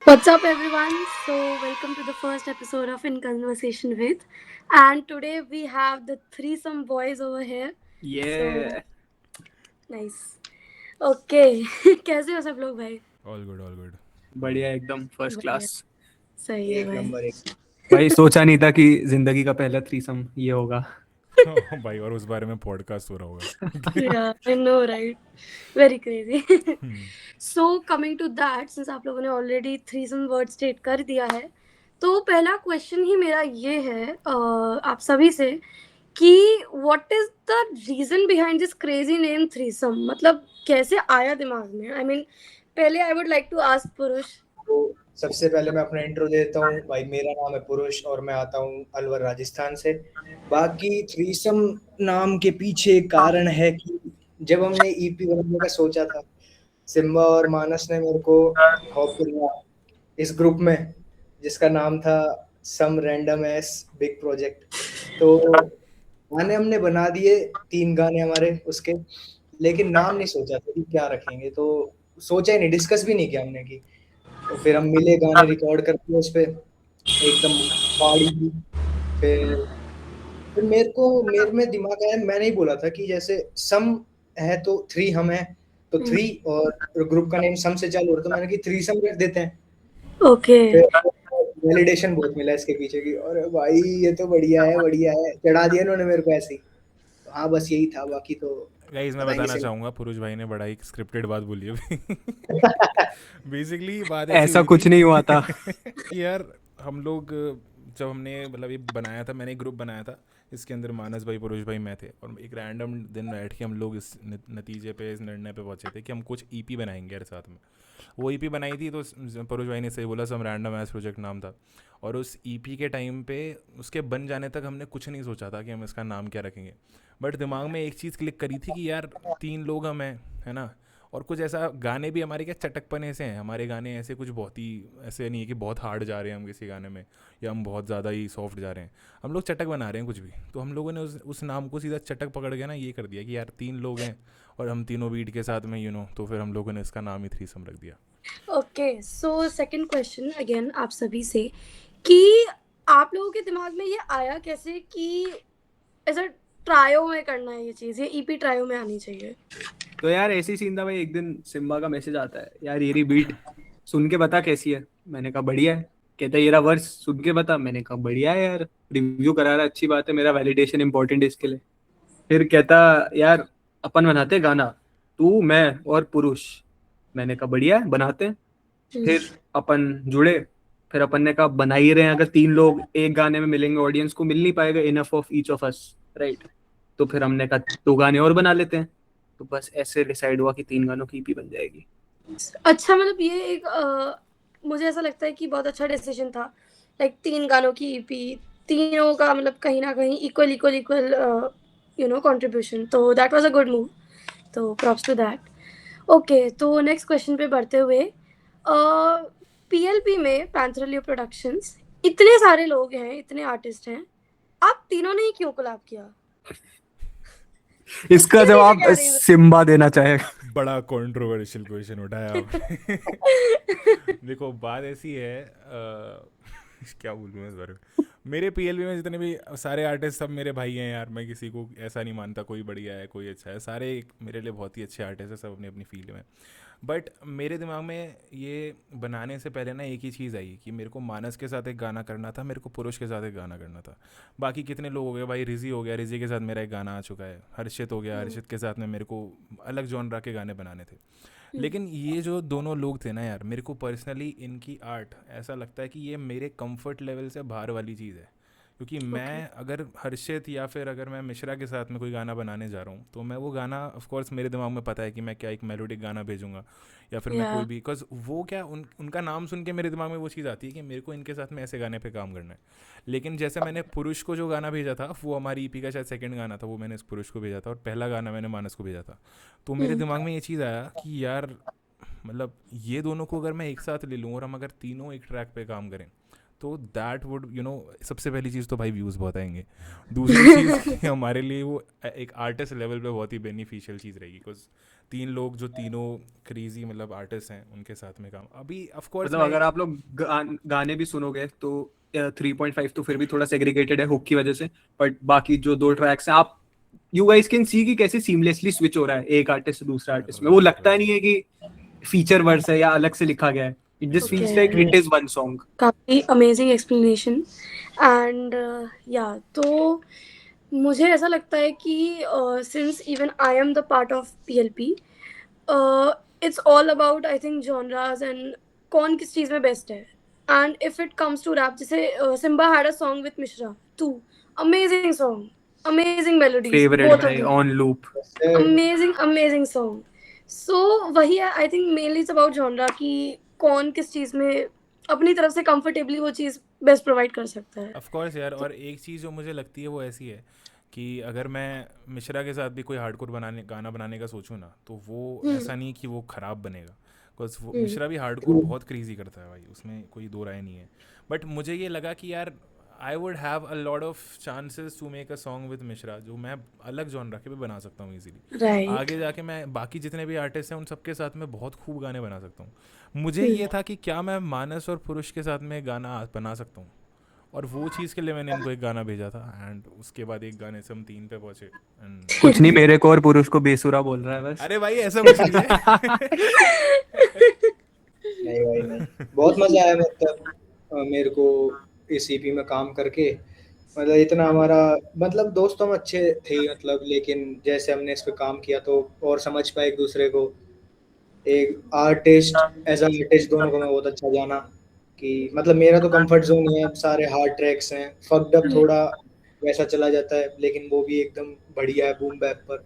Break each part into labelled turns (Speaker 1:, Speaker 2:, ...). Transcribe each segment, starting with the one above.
Speaker 1: What's up, everyone? So, welcome to the first episode of In Conversation with. And today we have the threesome boys over here. So,
Speaker 2: ये
Speaker 1: nice. Okay. कैसे हो सब लोग भाई?
Speaker 3: All good all good.
Speaker 2: बढ़िया एकदम first
Speaker 1: बढ़िया.
Speaker 2: Class.
Speaker 1: सही है
Speaker 4: एक
Speaker 1: भाई.
Speaker 4: नंबर एक।
Speaker 2: भाई सोचा नहीं था कि जिंदगी का पहला थ्रीसम ये होगा।
Speaker 3: भाई और उस बारे में पॉडकास्ट हो रहा होगा।
Speaker 1: Yeah, I know, right? Very crazy.
Speaker 3: Hmm,
Speaker 1: So, coming to that, since आप लोगों ने already threesome word state कर दिया है, तो पहला क्वेश्चन ही मेरा ये है आप सभी से कि what is the reason behind this crazy name threesome, मतलब कैसे आया दिमाग में? आई मीन पहले I would like to ask Purush.
Speaker 4: तो सबसे पहले मैं अपना इंट्रो देता हूँ भाई। मेरा नाम है पुरुष और मैं आता हूँ अलवर राजस्थान से। बाकी थ्रीसम नाम के पीछे एक कारण है कि जब हमने ईपी बनाने का सोचा था, सिम्बा और मानस ने मेरे को हॉप किया इस ग्रुप में जिसका नाम था some random ass big project. तो गाने हमने बना दिए, 3 गाने हमारे उसके, लेकिन नाम नहीं सोचा था कि क्या रखेंगे। तो सोचा ही नहीं, डिस्कस भी नहीं किया हमने कि। तो फिर हम मिले, गाने रिकॉर्ड करते उस पे एकदम पहाड़ी की। फिर मेरे में दिमाग आया, मैंने ही बोला था कि जैसे सम है तो 3 हम है, तो 3 और ग्रुप का नेम सम से चालू हो रहा, तो मैंने कि थ्रीसम रख देते हैं।
Speaker 1: ओके.
Speaker 4: फिर वैलिडेशन बहुत मिला इसके पीछे की, और भाई ये तो बढ़िया है, चढ़ा दिया उन्होंने मेरे को ऐसे ही। तो हाँ, बस यही था, बाकी तो
Speaker 3: गाइस मैं
Speaker 4: बताएंगे
Speaker 3: बताना
Speaker 4: सिम।
Speaker 3: चाहूँगा पुरुष भाई ने बड़ा ही स्क्रिप्टेड बात बोली है। बेसिकली बात ऐसी
Speaker 2: ऐसा
Speaker 3: हुई
Speaker 2: कुछ
Speaker 3: थी
Speaker 2: नहीं हुआ था।
Speaker 3: कि यार हम लोग जब हमने मतलब ये बनाया था, मैंने एक ग्रुप बनाया था, इसके अंदर मानस भाई पुरुष भाई मैं थे, और एक रैंडम दिन बैठ के हम लोग इस नतीजे पे, इस निर्णय पे पहुंचे थे कि हम कुछ ईपी बनाएंगे यार साथ में। वो ईपी बनाई थी तो पुरुष भाई ने सही बोला, सब रैंडम एस प्रोजेक्ट नाम था। और उस ईपी के टाइम पे उसके बन जाने तक हमने कुछ नहीं सोचा था कि हम इसका नाम क्या रखेंगे। बट दिमाग में एक चीज़ क्लिक करी थी कि यार 3 लोग हम हैं, है ना। और कुछ ऐसा गाने भी हमारे क्या चटकपने से हैं, हमारे गाने ऐसे कुछ बहुत ही ऐसे नहीं है कि बहुत हार्ड जा रहे हैं हम किसी गाने में, या हम बहुत ज़्यादा ही सॉफ्ट जा रहे हैं, हम लोग चटक बना रहे हैं कुछ भी। तो हम लोगों ने उस नाम को सीधा चटक पकड़ के ना ये कर दिया कि यार 3 लोग हैं और हम तीनों बीट के साथ में तो फिर हम लोगों ने इसका नाम ही थ्रीसम रख दिया।
Speaker 1: Okay. So second question again आप सभी से कि आप लोगों के दिमाग में ये आया कैसे कि ऐसा ट्रायो में करना है, ये चीज, ये ईपी ट्रायो में आनी चाहिए?
Speaker 2: तो यार ऐसी सीन था भाई, एक दिन सिम्बा का मैसेज आता है, यार ये रही बीट, सुन के बता कैसी है। मैंने कहा बढ़िया है। कहता है ये रहा वर्स, सुन के बता। मैंने कहा बढ़िया है यार, रिव्यू करा रहा है, अच्छी बात है, मेरा वैलिडेशन इंपॉर्टेंट है इसके लिए। फिर कहता यार अपन बनाते हैं गाना, तू मैं और पुरुष। मैंने कहा बढ़िया है, बनाते हैं। फिर अपन जुड़े। फिर अपन ने कहा बना ही रहे हैं, अगर 3 लोग एक गाने में मिलेंगे ऑडियंस को मिल नहीं पाएगा enough of each of us, right. तो फिर हमने कहा 2 गाने और बना लेते हैं। तो बस ऐसे डिसाइड हुआ कि 3 गानों की ईपी बन जाएगी।
Speaker 1: अच्छा, मतलब ये एक मुझे ऐसा लगता है कि बहुत अच्छा डिसीजन था, लाइक 3 गानों की ईपी, तीनों का मतलब कहीं ना कहीं इक्वल इक्वल इक्वल कंट्रीब्यूशन, तो that was a good move, तो प्रॉप्स टू दैट. ओके, तो नेक्स्ट क्वेश्चन पे बढ़ते हुए, पीएलपी में पैंथरलियो प्रोडक्शंस, इतने सारे लोग हैं, इतने आर्टिस्ट हैं, आप तीनों ने ही क्यों कोलैब किया?
Speaker 2: इसका
Speaker 1: उसके पीछे
Speaker 2: जवाब
Speaker 1: क्या रीजन?
Speaker 2: सिम्बा देना चाहेगा।
Speaker 3: बड़ा कंट्रोवर्शियल क्वेश्चन उठाया आपने। देखो बात ऐसी है, क्या बोलूँ मैं इस बारे में। मेरे पीएलबी में जितने भी सारे आर्टिस्ट सब मेरे भाई हैं यार, मैं किसी को ऐसा नहीं मानता कोई बढ़िया है कोई अच्छा है, सारे मेरे लिए बहुत ही अच्छे आर्टिस्ट हैं सब अपनी अपनी फील्ड में। बट मेरे दिमाग में ये बनाने से पहले ना एक ही चीज़ आई कि मेरे को मानस के साथ एक गाना करना था, मेरे को पुरुष के साथ एक गाना करना था। बाकी कितने लोग हो गए भाई, रिजी हो गया, रिजी के साथ मेरा एक गाना आ चुका है, हर्षित हो गया, हर्षित के साथ में मेरे को अलग जॉनरा के गाने बनाने थे। लेकिन ये जो दोनों लोग थे ना यार, मेरे को पर्सनली इनकी आर्ट ऐसा लगता है कि ये मेरे कंफर्ट लेवल से बाहर वाली चीज़ है। क्योंकि मैं अगर हर्षित या फिर अगर मैं मिश्रा के साथ में कोई गाना बनाने जा रहा हूँ, तो मैं वो गाना ऑफ कोर्स मेरे दिमाग में पता है कि मैं क्या एक मेलोडिक गाना भेजूंगा, या फिर मैं
Speaker 1: या
Speaker 3: कोई भी, बिकॉज वो क्या उनका नाम सुन के मेरे दिमाग में वो चीज़ आती है कि मेरे को इनके साथ में ऐसे गाने पे काम करना है। लेकिन जैसे मैंने पुरुष को जो गाना भेजा था, वो हमारी ईपी का शायद सेकंड गाना था, वो मैंने इस पुरुष को भेजा था, और पहला गाना मैंने मानस को भेजा था। तो मेरे दिमाग में ये चीज़ आया कि यार मतलब ये दोनों को अगर मैं एक साथ ले लूँ और हम अगर तीनों एक ट्रैक पे काम करें, तो दैट वुड सबसे पहली चीज़ तो भाई व्यूज़ बहुत आएंगे. दूसरी चीज़ कि हमारे लिए वो एक आर्टिस्ट लेवल पे बहुत ही बेनिफिशियल चीज़ रहेगी, बिकॉज 3 लोग जो तीनों क्रेजी मतलब आर्टिस्ट हैं उनके साथ में काम. अभी ऑफ कोर्स
Speaker 2: मतलब अगर आप लोग गाने भी सुनोगे तो 3.5 तो फिर भी थोड़ा सेग्रीगेटेड है हुक की वजह से, बट बाकी जो 2 ट्रैक्स हैं आप यू गाइस कैन सी कि कैसे सीमलेसली स्विच हो रहा है एक आर्टिस्ट से दूसरे आर्टिस्ट में. वो लगता नहीं है कि फीचर वर्स है या अलग से लिखा गया है. It just feels like it is one song.
Speaker 1: काफी अमेजिंग एक्सप्लेनेशन. एंड या तो मुझे ऐसा लगता है कि since even I am the part of PLP, it's all about I think genres and कौन किस चीज में बेस्ट है. And if it comes to rap, जैसे Simba had a song with Mishra 2, amazing song, amazing melodies,
Speaker 2: favourite
Speaker 1: both of
Speaker 2: भाई on loop.
Speaker 1: Amazing song. सो वही है, I think mainly it's about genre कि कौन किस चीज में अपनी तरफ से कंफर्टेबली वो चीज बेस्ट प्रोवाइड कर सकता है.
Speaker 3: ऑफ कोर्स यार. और एक चीज़ जो मुझे लगती है वो ऐसी है कि अगर मैं मिश्रा के साथ भी कोई हार्डकोर गाना बनाने का सोचूं ना, तो वो ऐसा नहीं कि वो ख़राब बनेगा, बिकॉज मिश्रा भी हार्डकोर बहुत क्रेजी करता है भाई, उसमें कोई दो राय नहीं है. बट मुझे ये लगा कि यार I would have a lot of chances to make a song with Mishra जो मैं अलग जॉनरा के भी बना सकता हूँ इजीली.
Speaker 1: राइट.
Speaker 3: आगे जाके मैं बाकी जितने भी आर्टिस्ट हैं उन सबके साथ में बहुत खूब गाने बना सकता हूँ. मुझे ये था कि क्या मैं मानस और पुरुष के साथ में गाना बना सकता हूँ, और वो चीज़ के लिए मैंने इनको एक गाना भेजा था. एंड उसके बाद एक गाने से हम 3 पे पहुंचे. एंड
Speaker 2: कुछ नहीं, मेरे को और पुरुष को बेसुरा बोल रहा है बस.
Speaker 3: अरे भाई ऐसा कुछ नहीं है.
Speaker 4: नहीं भाई नहीं, बहुत मजा आया. मतलब मेरे को इस ईपी में काम करके, मतलब इतना हमारा मतलब दोस्तों में अच्छे थे मतलब, लेकिन जैसे हमने इस पे काम किया तो और समझ पाए एक दूसरे को. एक आर्टिस्ट एज आर्टिस्ट दोनों को मैं बहुत अच्छा जाना कि मतलब मेरा तो कंफर्ट जोन ही है, सारे हार्ड ट्रैक्स हैं, फक्ड अप थोड़ा वैसा चला जाता है, लेकिन वो भी एकदम बढ़िया है बूम बैप पर.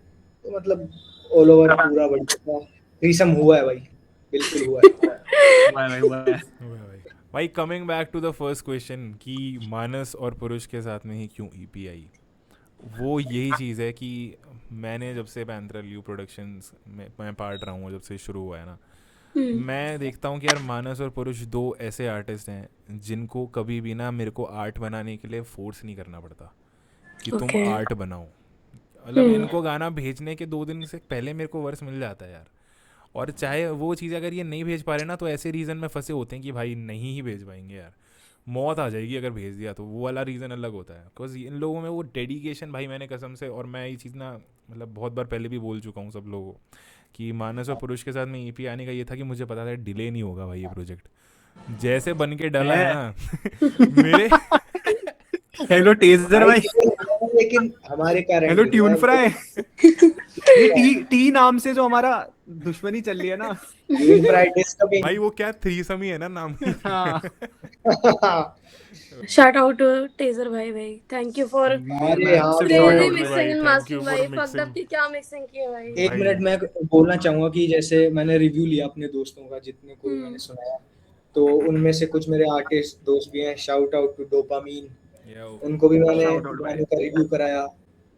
Speaker 4: तो मतलब ऑल ओवर पूरा बढ़िया था. थ्रीसम हुआ है भाई, बिल्कुल हुआ है.
Speaker 2: हुआ है.
Speaker 3: भाई coming back to the first question कि मानस और पुरुष के साथ में ही क्यों ईपी आई, वो यही चीज़ है कि मैंने जब से पैंथर ल्यू प्रोडक्शंस में मैं पार्ट रहा हूँ, जब से शुरू हुआ है ना, मैं देखता हूँ कि यार मानस और पुरुष 2 ऐसे आर्टिस्ट हैं जिनको कभी भी ना मेरे को आर्ट बनाने के लिए फोर्स नहीं करना पड़ता कि तुम आर्ट बनाओ. मतलब इनको गाना भेजने के 2 दिन से पहले मेरे को वर्स मिल जाता है यार. और चाहे वो चीज़ अगर ये नहीं भेज पा रहे ना, तो ऐसे रीज़न में फंसे होते हैं कि भाई नहीं ही भेज पाएंगे यार, मौत आ जाएगी अगर भेज दिया तो. वो वाला रीज़न अलग होता है, बिकॉज इन लोगों में वो डेडिकेशन भाई, मैंने कसम से, और मैं ये चीज़ ना मतलब बहुत बार पहले भी बोल चुका हूँ सब लोगों को कि मानस और पुरुष के साथ में ईपी आने का ये था कि मुझे पता था डिले नहीं होगा भाई ये प्रोजेक्ट. जैसे बन के डला है ना मेरे
Speaker 2: हेलो टेजर भाई.
Speaker 4: लेकिन हमारे कारण
Speaker 2: हेलो ट्यून फ्राई. ये टी नाम से जो हमारा दुश्मनी चल रही है ना,
Speaker 4: ट्यून फ्राई डिस्टर्बिंग
Speaker 3: भाई वो क्या थ्रीसम ही है ना नाम.
Speaker 1: Shout out to टेजर भाई, थैंक यू फॉर
Speaker 4: अरे हाँ
Speaker 1: क्रेजी
Speaker 3: भाई,
Speaker 1: mixing and
Speaker 3: thank
Speaker 1: mastering
Speaker 3: you for
Speaker 1: भाई.
Speaker 3: mixing.
Speaker 1: फक्ड अप की क्या मिक्सिंग की है भाई.
Speaker 4: एक
Speaker 3: भाई.
Speaker 4: मिनट मैं बोलना चाहूंगा कि जैसे मैंने रिव्यू लिया अपने दोस्तों का, जितने को मैंने सुनाया, तो उनमें से कुछ मेरे आर्टिस्ट दोस्त भी हैं. शाउट आउट टू डोपामीन, उनको भी मैंने
Speaker 2: Shout out
Speaker 4: गाने का रिव्यू कराया.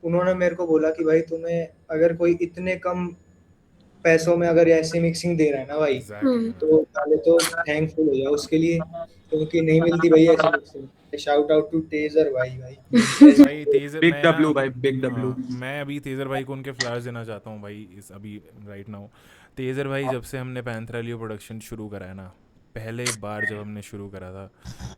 Speaker 4: उन्होंने मेरे को बोला कि भाई तुम्हें अगर कोई इतने कम पैसों में अगर ऐसी मिक्सिंग दे रहा है ना भाई,
Speaker 3: Exactly.
Speaker 4: तो पहले तो थैंकफुल हो जाओ उसके लिए, क्योंकि नहीं मिलती भाई ऐसी mixing. Shout out to Tejar भाई.
Speaker 3: भाई तेजर
Speaker 2: बिग
Speaker 3: मैं
Speaker 2: डब्ल्यू
Speaker 3: ना-
Speaker 2: भाई, बिग डब्ल्यू.
Speaker 3: हाँ, मैं अभी तेजर भाई को उनके फ्लावर्स देना चाहता हूँ भाई इस अभी राइट नाउ. तेजर भाई जब से हमने पैंथर ल्यू प्रोडक्शन शुरू करा है ना, पहले बार जब हमने शुरू करा था,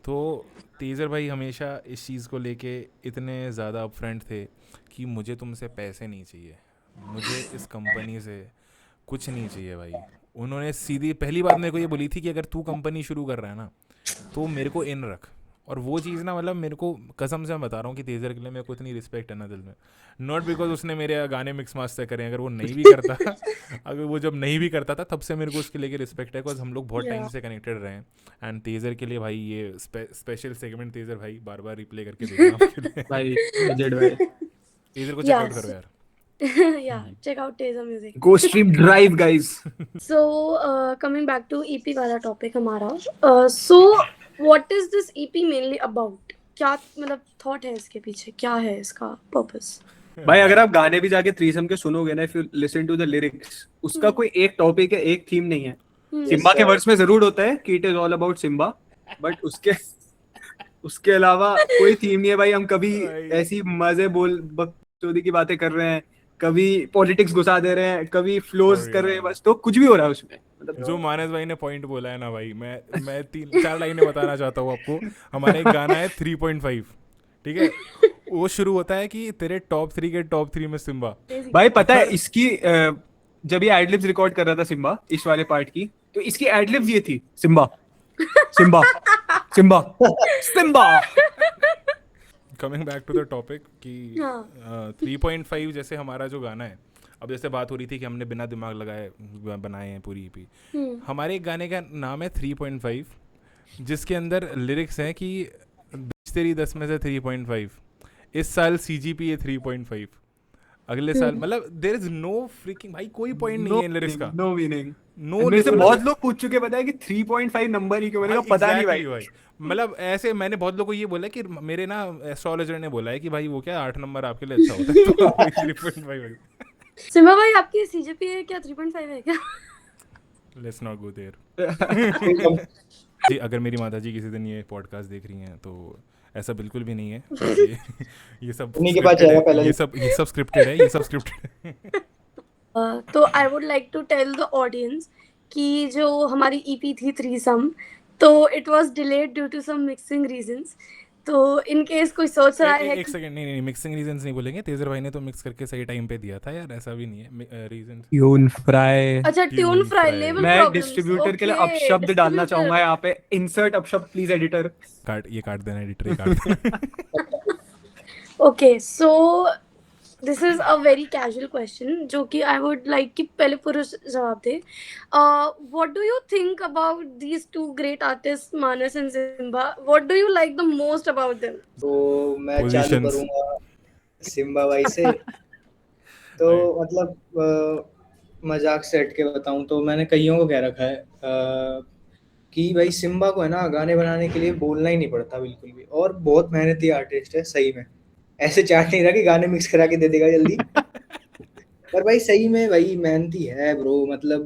Speaker 3: तो तेजर भाई हमेशा इस चीज़ को लेके इतने ज़्यादा अपफ्रंट थे कि मुझे तुमसे पैसे नहीं चाहिए, मुझे इस कंपनी से कुछ नहीं चाहिए भाई. उन्होंने सीधी पहली बात मेरे को ये बोली थी कि अगर तू कंपनी शुरू कर रहा है ना तो मेरे को इन रख. और वो चीज़ ना मतलब मेरे को कसम से मैं बता रहा हूँ कि तेजर के लिए मेरे को इतनी रिस्पेक्ट है ना दिल में. नॉट बिकॉज उसने मेरे गाने मिक्स मास्टर करे, अगर वो नहीं भी करता अगर वो जब नहीं भी करता था तब से मेरे को उसके लिए रिस्पेक्ट है, बिकॉज हम लोग बहुत टाइम से कनेक्टेड रहे हैं. एंड तेजर के लिए भाई ये स्पेशल सेगमेंट तेजर भाई बार बार रिप्ले करके देखना
Speaker 2: भाई लेजेंड भाई.
Speaker 3: तेजर को चेकआउट करो यार.
Speaker 1: Yeah, check out Teja music.
Speaker 2: Go stream Drive guys.
Speaker 1: So, coming back to EP वाला topic हमारा. So, what is this EP mainly about? क्या मतलब thought है इसके पीछे? क्या है इसका purpose?
Speaker 2: भाई अगर आप गाने भी जाके थ्रीसम के सुनोगे ना, if you listen to the lyrics, उसका कोई एक टॉपिक है, एक थीम नहीं है. सिम्बा के वर्स में जरूर होता है कि it is all about Simba, but उसके उसके अलावा कोई थीम नहीं है भाई। हम कभी
Speaker 3: भाई।
Speaker 2: ऐसी मजे बोल बकचोदी की बातें कर रहे हैं, कभी पॉलिटिक्स घुसा दे रहे हैं, कभी फ्लोज
Speaker 3: For
Speaker 2: कर रहे हैं,
Speaker 3: real.
Speaker 2: बस तो कुछ भी हो रहा है उसमें मतलब।
Speaker 3: जो मानस भाई ने पॉइंट बोला है ना भाई, मैं 3-4 लाइनें बताना चाहता हूँ आपको। हमारा एक गाना है 3.5, ठीक है? वो शुरू होता है कि तेरे टॉप 3 के टॉप 3 में सिम्बा।
Speaker 2: भाई पता है इसकी जब ये एडलिब्स रिकॉर्ड कर रहा था सिम्बा इस वाले पार्ट की, तो इसकी एडलिब्स ये थी, Simba Simba Simba Simba.
Speaker 3: Coming back to the topic कि
Speaker 1: हाँ
Speaker 3: 3.5 जैसे हमारा जो गाना है, अब जैसे बात हो रही थी कि हमने बिना दिमाग लगाए बनाए हैं पूरी ईपी। हमारे एक गाने का नाम है 3.5, जिसके अंदर लिरिक्स हैं कि तेरी 10 में से 3.5, इस साल CGPA 3.5, अगले साल, मतलब देयर इज नो फ्रीकिंग भाई, कोई पॉइंट नहीं है लिरिक्स का,
Speaker 2: नो मीनिंग।
Speaker 3: नो।
Speaker 2: मेरे से बहुत लोग पूछ चुके, पता है कि 3.5 नंबर ही क्यों, मैंने कहा पता नहीं भाई।
Speaker 3: मतलब ऐसे मैंने बहुत लोगों को ये बोला कि मेरे ना एस्ट्रोलॉजर ने बोला है कि भाई वो क्या 8 नंबर आपके लिए अच्छा होता है, तो 3.5।
Speaker 1: सिम्बा भाई आपकी CGPA क्या 3.5 है क्या?
Speaker 3: Let's not go there.
Speaker 4: एकदम।
Speaker 3: जी, अगर मेरी माता जी किसी दिन ये पॉडकास्ट देख रही हैं तो ऐसा बिल्कुल भी नहीं है। ये सब
Speaker 4: उन्हीं के पास
Speaker 3: स्क्रिप्टेड
Speaker 4: जाएगा
Speaker 3: है,
Speaker 4: पहले।
Speaker 3: ये सब स्क्रिप्टेड है, ये सब स्क्रिप्टेड है।
Speaker 1: तो I would like to tell the audience कि जो हमारी EP थी थ्रीसम, तो it was delayed due to some mixing reasons. तो इन केस कोई सोच रहा है
Speaker 3: एक सेकंड, नहीं मिक्सिंग रीजंस नहीं बोलेंगे, तेजर भाई ने तो मिक्स करके सही टाइम पे दिया था यार, ऐसा भी नहीं है रीजंस।
Speaker 2: Tune fry.
Speaker 1: अच्छा ट्यून फ्राई लेवल
Speaker 2: मैं
Speaker 1: प्रॉब्लम्स,
Speaker 2: डिस्ट्रीब्यूटर के लिए
Speaker 1: ओके
Speaker 2: अपशब्द डालना चाहूंगा
Speaker 1: डिस्ट्रीब्यूटर।
Speaker 2: यहाँ पे, इंसर्ट अपशब्द प्लीज एडिटर।
Speaker 3: काट देना एडिटर, काट देना।
Speaker 1: Okay so this is a very casual question जो कि आई वुड लाइक कि पहले पुरुष जवाब दे। What do you think about these two great artist Manas and Simba? What do you like the most about them?
Speaker 4: तो मैं चालू
Speaker 3: Positions.
Speaker 4: करूंगा सिम्बा भाई से। तो मतलब मजाक से हट के बताऊं तो मैंने कईयों को कह रखा है कि भाई सिम्बा को है ना गाने बनाने के लिए बोलना ही नहीं पड़ता बिल्कुल भी, और बहुत मेहनती आर्टिस्ट है सही में। ऐसे चाट नहीं रहा कि गाने मिक्स करा के दे देगा जल्दी। पर भाई सही में भाई मेहनती है ब्रो, मतलब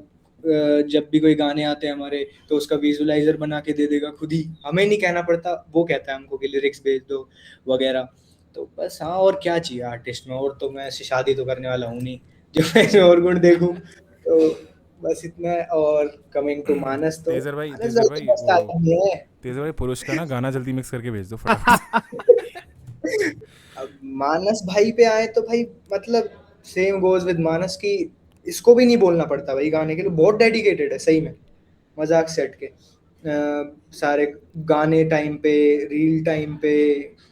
Speaker 4: जब भी कोई गाने आते हैं हमारे तो उसका विजुअलाइजर बना के दे देगा खुद ही, हमें नहीं कहना पड़ता, वो कहता है हमको कि लिरिक्स भेज दो वगैरह। तो बस हाँ, और क्या चाहिए आर्टिस्ट में, और तो मैं ऐसी शादी तो करने वाला हूँ नहीं जो मैं इसमें और गुण देखूं। तो बस इतना है। और कमिंग टू मानस, तो
Speaker 3: तेजर भाई,
Speaker 4: मानस जल्दी बस
Speaker 3: वो
Speaker 4: आदमी है।
Speaker 3: तेजर भाई पुरुष का ना गाना जल्दी मिक्स करके भेज दो फटाफट से।
Speaker 4: अब मानस भाई पे आए तो भाई मतलब सेम गोज विद मानस की, इसको भी नहीं बोलना पड़ता भाई गाने के लिए, बहुत डेडिकेटेड है सही में। मजाक से हट के सारे गाने टाइम पे, रील टाइम पे,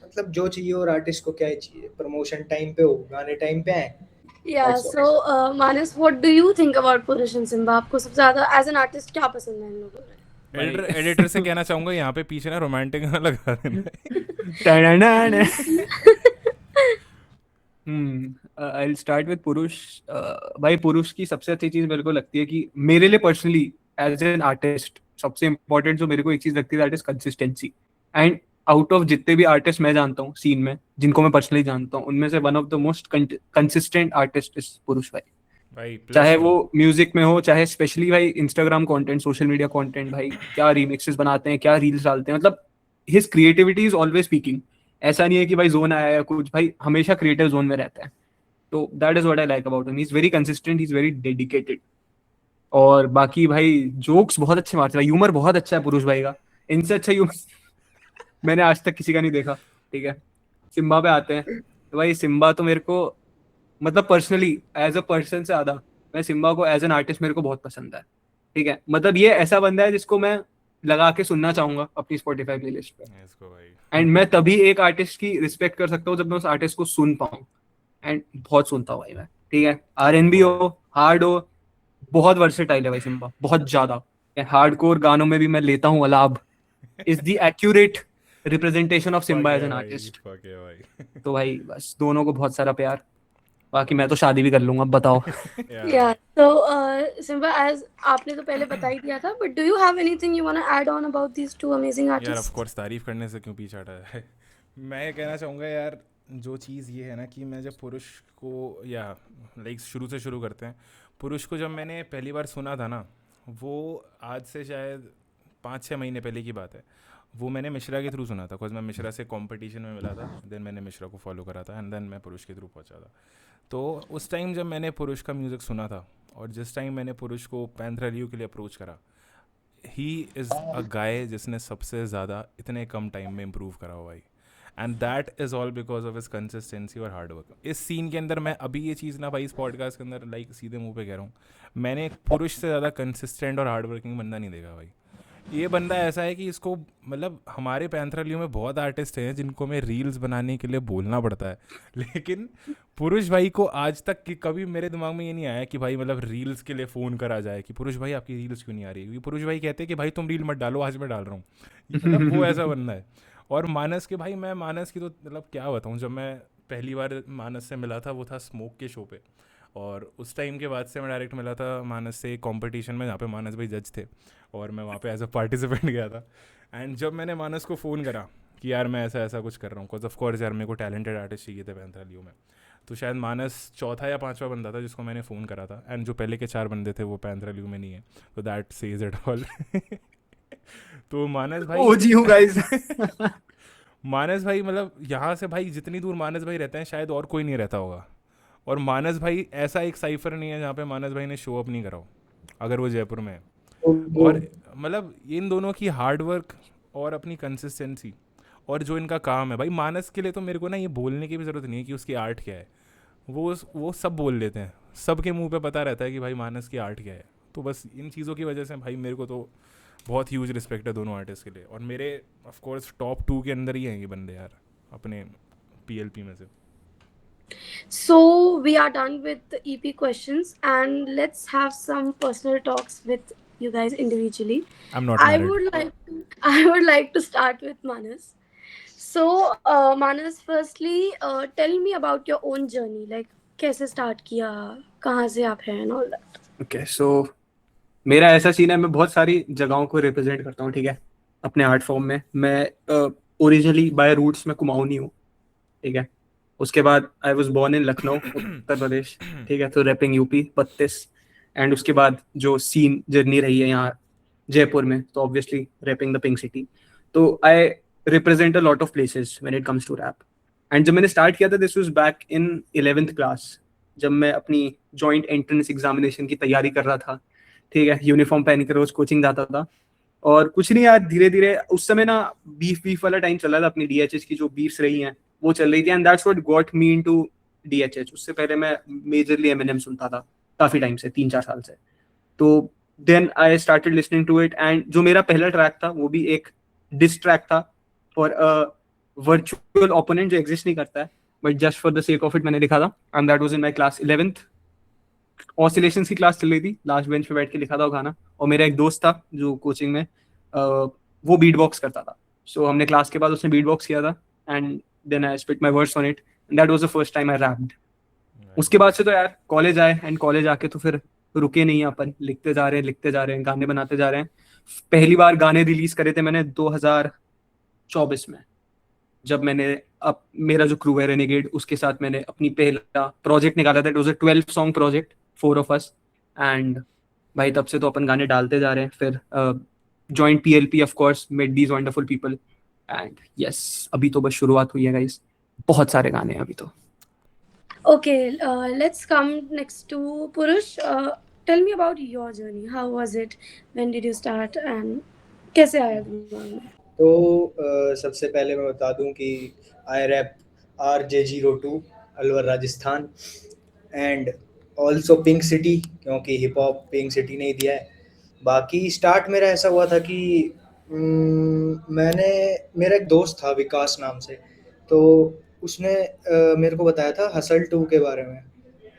Speaker 4: मतलब जो चाहिए, और आर्टिस्ट को क्या ही चाहिए, प्रमोशन टाइम पे हो, गाने टाइम पे आए।
Speaker 1: Yeah,
Speaker 4: That's all.
Speaker 1: so Manas, what do you think about Purush and Simba? आपको सबसे ज्यादा एज एन आर्टिस्ट क्या पसंद है इन लोगों में?
Speaker 3: एडिटर से कहना चाहूंगा यहाँ पे पीछे ना रोमांटिक गाना लगा देना।
Speaker 2: आई स्टार्ट विद पुरुष। भाई पुरुष की सबसे अच्छी चीज मेरे को लगती है कि मेरे लिए पर्सनली एज एन आर्टिस्ट सबसे इंपॉर्टेंट जो मेरे को एक चीज लगती है that is consistency. And out of जितने भी आर्टिस्ट मैं जानता हूँ सीन में, जिनको मैं पर्सनली जानता हूँ, उनमें से one of the most consistent artist is पुरुष भाई।
Speaker 3: भाई
Speaker 2: चाहे
Speaker 3: प्लस
Speaker 2: वो म्यूजिक में हो, चाहे स्पेशली भाई Instagram content, social media content, भाई क्या रीमिक्सेस बनाते हैं, क्या रील्स डालते हैं, मतलब his creativity is always speaking. ऐसा नहीं है कि भाई जोन आया है कुछ, भाई हमेशा क्रिएटिव जोन में रहता है। तो that is what I like about him, he is very consistent, he is very dedicated. और बाकी भाई जोक्स बहुत अच्छे मारते हैं, ह्यूमर बहुत अच्छा है पुरुष भाई का। इनसे अच्छा ह्यूमर मैंने आज तक किसी का नहीं देखा। ठीक है, सिम्बा पे आते हैं। तो भाई सिम्बा तो मेरे को मतलब पर्सनली एज अ पर्सन से ज्यादा, मैं सिम्बा को एज एन आर्टिस्ट मेरे को बहुत पसंद है। ठीक है, मतलब ये ऐसा बंदा है जिसको मैं लगा के सुनना चाहूंगा अपनी स्पॉटिफाई प्लेलिस्ट पे।
Speaker 3: इसको भाई
Speaker 2: एंड मैं तभी एक आर्टिस्ट की रिस्पेक्ट कर सकता हूँ जब मैं उस आर्टिस्ट को सुन पाऊँ। एंड बहुत सुनता हूँ भाई मैं। ठीक है, R&B
Speaker 3: बहुत
Speaker 2: हो, हार्ड हो, बहुत वर्सेटाइल है भाई सिम्बा, बहुत ज्यादा। हार्डकोर गानों में भी मैं लेता हूँ अलाब। Is the accurate representation of
Speaker 3: fuck
Speaker 2: Simba as
Speaker 3: है
Speaker 2: एन
Speaker 3: भाई,
Speaker 2: आर्टिस्ट।
Speaker 3: फक है भाई।
Speaker 2: तो भाई बस दोनों को बहुत सारा प्यार। बाकी मैं तो शादी भी कर लूंगा, अब बताओ।
Speaker 1: Yeah, so Simba, as आपने तो पहले बता ही दिया था, but do you have anything you want to add on about these two amazing
Speaker 3: यार ऑफ
Speaker 1: artists?
Speaker 3: कोर्स तारीफ करने से क्यों पीछे हटा है। मैं ये कहना चाहूँगा यार, जो चीज़ ये है ना कि मैं जब पुरुष को, या लाइक शुरू से शुरू करते हैं, पुरुष को जब मैंने पहली बार सुना था ना, वो आज से शायद 5-6 महीने पहले की बात है। वो मैंने मिश्रा के थ्रू सुना था, बिकॉज मैं मिश्रा से कंपटीशन में मिला था, देन मैंने मिश्रा को फॉलो करा था एंड देन मैं पुरुष के थ्रू पहुंचा था। तो उस टाइम जब मैंने पुरुष का म्यूज़िक सुना था और जिस टाइम मैंने पुरुष को पैंथेरा के लिए अप्रोच करा, ही इज़ अ गाय जिसने सबसे ज़्यादा इतने कम टाइम में इम्प्रूव करा हुआ भाई, and that is all because of his consistency और हार्ड वर्क। इस सीन के अंदर मैं अभी ये चीज़ ना भाई इस पॉडकास्ट के अंदर लाइक सीधे मुंह पे कह रहा हूँ, मैंने एक पुरुष से ज़्यादा कंसिस्टेंट और हार्ड वर्किंग बंदा नहीं देखा भाई। ये बंदा ऐसा है कि इसको मतलब हमारे पैंथेरा में बहुत आर्टिस्ट हैं जिनको मैं रील्स बनाने के लिए बोलना पड़ता है, लेकिन पुरुष भाई को आज तक कि कभी मेरे दिमाग में ये नहीं आया कि भाई मतलब रील्स के लिए फ़ोन करा जाए कि पुरुष भाई आपकी रील्स क्यों नहीं आ रही है, क्योंकि पुरुष भाई कहते हैं कि भाई तुम रील मत डालो, आज मैं डाल रहा हूँ, मतलब वो ऐसा बंदा है। और मानस के भाई, मैं मानस की तो मतलब क्या बताऊँ, जब मैं पहली बार मानस से मिला था वो था स्मोक के शो पे, और उस टाइम के बाद से मैं डायरेक्ट मिला था मानस से कंपटीशन में जहाँ पे मानस भाई जज थे, और मैं वहाँ पे एज अ पार्टिसिपेंट गया था। एंड जब मैंने मानस को फ़ोन करा कि यार मैं ऐसा ऐसा कुछ कर रहा हूँ, बिकॉज ऑफ कोर्स यार मेरे को टैलेंटेड आर्टिस्ट चाहिए थे पैंथेरा में, तो शायद मानस चौथा या पांचवा बंदा था जिसको मैंने फ़ोन करा था, एंड जो पहले के 4 बंदे थे वो पैंथेरा में नहीं है, तो दैट सेज इट ऑल। तो मानस भाई
Speaker 2: ओजी हूँ गाइस।
Speaker 3: मानस भाई मतलब यहाँ से भाई जितनी दूर मानस भाई रहते हैं शायद और कोई नहीं रहता होगा, और मानस भाई ऐसा एक साइफर नहीं है जहाँ पे मानस भाई ने शो अप नहीं करा हो अगर वो जयपुर में है। और मतलब इन दोनों की हार्ड वर्क और अपनी कंसिस्टेंसी और जो इनका काम है भाई, मानस के लिए तो मेरे को ना ये बोलने की भी ज़रूरत नहीं है कि उसकी आर्ट क्या है, वो सब बोल लेते हैं, सबके मुंह पे पता रहता है कि भाई मानस की आर्ट क्या है। तो बस इन चीज़ों की वजह से भाई मेरे को तो बहुत ह्यूज रिस्पेक्ट है दोनों आर्टिस्ट के लिए, और मेरे ऑफ कोर्स टॉप 2 के अंदर ही हैं ये बंदे यार अपने PLP में से।
Speaker 1: So we are done with the EP questions, and let's have some personal talks with you guys individually.
Speaker 3: I'm not married.
Speaker 1: I would like to start with Manas. So Manas, firstly, tell me about your own journey. Like कैसे start किया, कहाँ से आप हैं and all that.
Speaker 2: Okay so मेरा ऐसा scene है, मैं बहुत सारी जगहों को रिप्रेजेंट करता हूँ, ठीक है, अपने आर्ट फॉर्म में। मैं ओरिजिनली बाय रूट्स में कुमाऊनी हूँ, ठीक है। उसके बाद I was born in Lucknow, Uttar Pradesh, ठीक है, तो रैपिंग यूपी 32। एंड उसके बाद जो सीन जर्नी रही है यहाँ जयपुर में, तो obviously rapping the pink city. तो I represent a lot of places when it comes to rap. And जब मैंने स्टार्ट किया था, this was back in 11th class, जब मैं अपनी जॉइंट एंट्रेंस एग्जामिनेशन की तैयारी कर रहा था, ठीक है, यूनिफॉर्म पहन कर रोज कोचिंग जाता था। और कुछ नहीं यार, धीरे धीरे उस समय ना बीफ वाला टाइम चल रहा था, अपनी DHH की जो बीफ्स रही हैं वो चल रही थी, and that's what got me into DHH। उससे पहले मैं मेजरली Eminem सुनता था काफी टाइम से, 3-4 साल से। तो then I started listening to it, and जो मेरा पहला ट्रैक था वो भी एक डिस ट्रैक था फॉर वर्चुअल ओपोनेंट जो एग्जिस्ट नहीं करता है, but just for the sake of it मैंने लिखा था, and that was in my class 11th। Oscillations की क्लास चल रही थी, लास्ट बेंच पे बैठ के लिखा था वो गाना। और मेरा एक दोस्त था जो कोचिंग में वो बीट बॉक्स करता था, सो हमने क्लास के बाद उसने बीट बॉक्स किया था, and then I spit my words on it, and that was the first time I rapped. उसके बाद से तो यार कॉलेज आए, एंड कॉलेज आके तो फिर रुके नहीं अपन, लिखते जा रहे हैं, गाने बनाते जा रहे हैं। पहली बार गाने रिलीज करे थे मैंने 2024 में, जब मैंने अब मेरा जो क्रू है रेनेगेड, उसके साथ मैंने अपनी पहला प्रोजेक्ट निकाला था। It was a 12 song project, 4 of us, and भाई तब से तो अपन गाने डालते जा रहे हैं। फिर joined PLP of course, met these wonderful people, and yes अभी तो बस शुरुआत हुई है गाइस, बहुत सारे गाने हैं अभी तो।
Speaker 1: Okay, let's come next to Purush. Tell me about your journey. How was it? When did you start? And कैसे आया दिमाग में?
Speaker 4: तो सबसे पहले मैं बता दूं कि आई rap RJ02 Alwar Rajasthan, and also pink city, क्योंकि हिप हॉप पिंक सिटी नहीं दिया है। बाकी स्टार्ट मेरा ऐसा हुआ था कि मेरा एक दोस्त था विकास नाम से, तो उसने मेरे को बताया था हसल 2 के बारे में।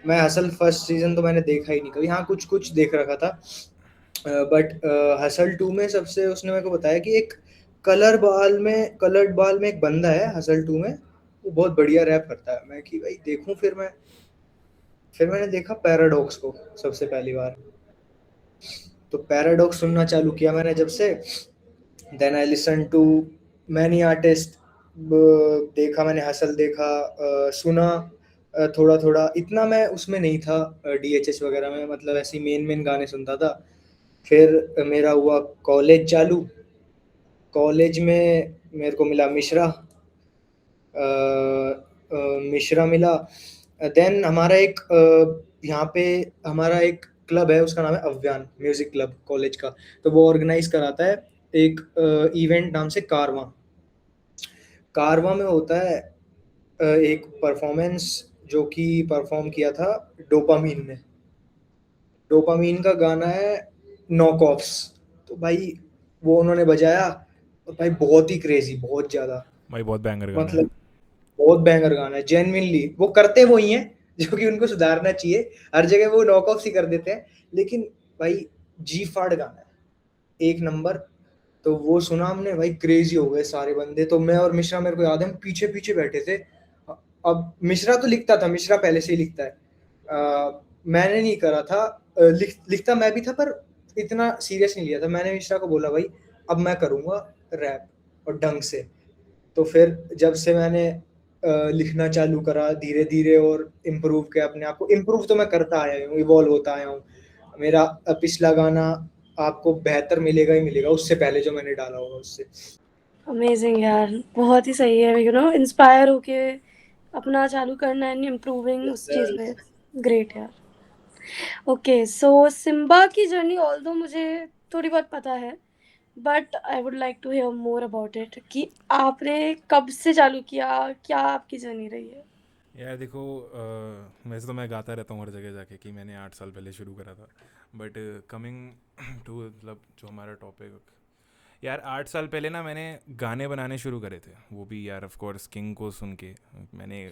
Speaker 4: मैं हसल फर्स्ट सीजन तो मैंने देखा ही नहीं कभी, हाँ कुछ कुछ देख रखा था, बट हसल 2 में सबसे उसने मेरे को बताया कि एक कलर्ड बाल में एक बंदा है हसल 2 में, वो बहुत बढ़िया रैप करता है। मैं कि भाई देखूं, फिर मैंने देखा पैराडॉक्स को सबसे पहली बार, तो पैराडॉक्स सुनना चालू किया मैंने जब से। Then I listen to many artist, देखा मैंने हसल देखा, सुना थोड़ा थोड़ा, इतना मैं उसमें नहीं था DHH वगैरह में, मतलब ऐसे मेन गाने सुनता था। फिर मेरा हुआ कॉलेज चालू। कॉलेज में मेरे को मिला मिश्रा, मिश्रा मिला। देन हमारा एक यहाँ पे हमारा एक क्लब है, उसका नाम है अव्यान म्यूजिक क्लब कॉलेज का। तो वो ऑर्गेनाइज कराता है एक इवेंट नाम से कारवां। कारवां में होता है एक परफॉर्मेंस जो कि परफॉर्म किया था डोपामीन ने। डोपामीन का गाना है नॉक ऑफ्स। तो भाई वो उन्होंने बजाया और भाई बहुत ही क्रेजी, बहुत ज्यादा,
Speaker 3: भाई बहुत बैंगर गाना है।
Speaker 4: मतलब बहुत बैंगर गाना है जेन्युइनली। वो करते वही हैं जो कि उनको सुधारना चाहिए, हर जगह वो नॉक ऑफ ही कर देते हैं, लेकिन भाई जी फाड़ गाना है, एक नंबर। तो वो सुना हमने, भाई क्रेजी हो गए सारे बंदे। तो मैं और मिश्रा, मेरे को याद है हम पीछे पीछे बैठे थे। अब मिश्रा तो लिखता था, मिश्रा पहले से ही लिखता है, मैंने नहीं करा था। लिखता मैं भी था पर इतना सीरियस नहीं लिया था। मैंने मिश्रा को बोला भाई अब मैं करूँगा रैप और ढंग से। तो फिर जब से मैंने लिखना चालू करा धीरे धीरे और इम्प्रूव किया अपने आप को। इम्प्रूव तो मैं करता आया हूँ, इवॉल्व होता आया हूँ। मेरा पिछला गाना आपको बेहतर मिलेगा ही मिलेगा उससे पहले जो मैंने डाला होगा उससे।
Speaker 1: अमेजिंग यार, बहुत ही सही है, इंस्पायर होके अपना चालू करना एंड इम्प्रूविंग उस चीज़ में। ग्रेट यार। ओके, सो सिम्बा की जर्नी ऑल्दो मुझे थोड़ी बहुत पता है, but I would like to hear more about it कि आपने कब से चालू किया, क्या आपकी जर्नी रही है?
Speaker 3: यार देखो, वैसे तो मैं गाता रहता हूँ हर जगह जाके कि मैंने 8 साल पहले शुरू करा था, बट कमिंग टू मतलब जो हमारा टॉपिक, यार 8 साल पहले ना मैंने गाने बनाने शुरू करे थे, वो भी यार ऑफ कोर्स किंग को सुन के। मैंने